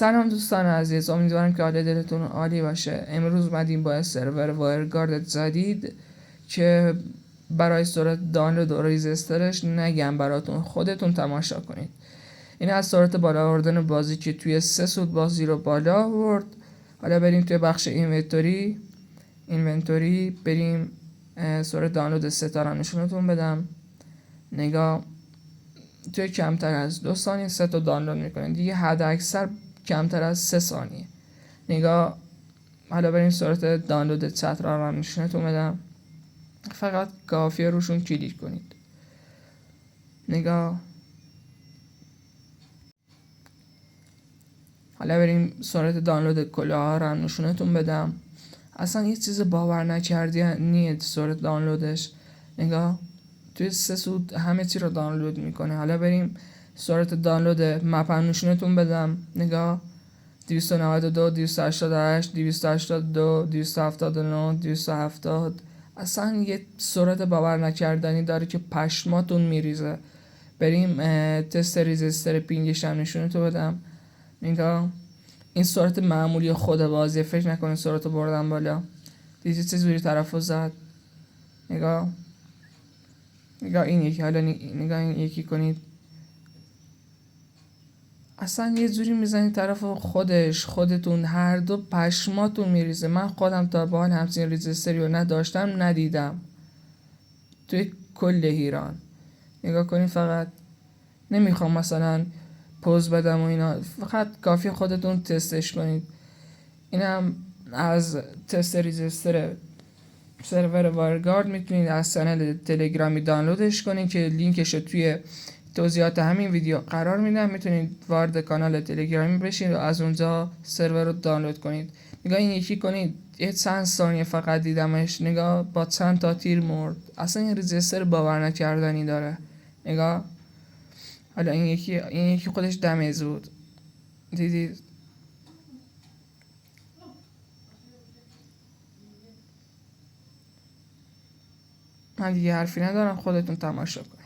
سلام دوستان عزیز، امیدوارم که حال دلتون عالی باشه. امروز اومدیم با سرور وایرگارد جدید که برای سرعت دانلود و ریزسترش نگم براتون، خودتون تماشا کنید. این از سرعت بالا آوردن بازی که توی 3 سود بازی رو بالا آورد. حالا بریم توی بخش اینونتوری بریم سرعت دانلود ستاره نشونتون بدم. نگاه، توی کمتر از 2 ثانیه 3 تا دانلود میکنه دیگه، حد اکثر کمتر از 3 ثانیه. نگاه، حالا بریم سرعت دانلود چترا رو نشونتون بدم. فقط کافیه روشون کلیک کنید. نگاه، حالا بریم سرعت دانلود کلاه رو نشونتون بدم. اصلا یه چیز باور نکردنیه سرعت دانلودش. نگاه، توی 3 سود همه چی رو دانلود میکنه. حالا بریم سرعت دانلود مپ نشونتون بدم. نگاه، 292 288 282 279 270. اصلا یه سرعت باور نکردنی داره که پشماتون میریزه. بریم تست ریزستر پینگش هم نشونتون بدم. نگاه، این سرعت معمولی خود بازیه، فکر نکنید سرعت بردم بالا. دیدید چه زوری طرفو زد. نگاه این یکی، حالا نگاه این یکی کنید. اصلا یه جوری میزنید طرف خودتون هر دو پشماتون میریزه. من خودم تا به حال همچین ریزستری رو نداشتم ندیدم توی کل ایران. نگاه کنید، فقط نمیخوام مثلا پوز بدم و اینا، فقط کافی خودتون تستش کنید. اینم از تست ریزستر سرور وایرگارد. میتونید از کانال تلگرامی دانلودش کنید که لینکش رو توی توضیحات همین ویدیو قرار میدم. میتونید وارد کانال تلگرامی بشید و از اونجا سرور رو دانلود کنید. نگاه این یکی کنید، یه چند ثانیه فقط دیدمش. نگاه، با چند تا تیر مرد. اصلا این ریزستر باور نکردنی داره. نگاه، حالا این یکی خودش دمیز بود، دیدید؟ من دیگه حرفی ندارم، خودتون تماشا کنید.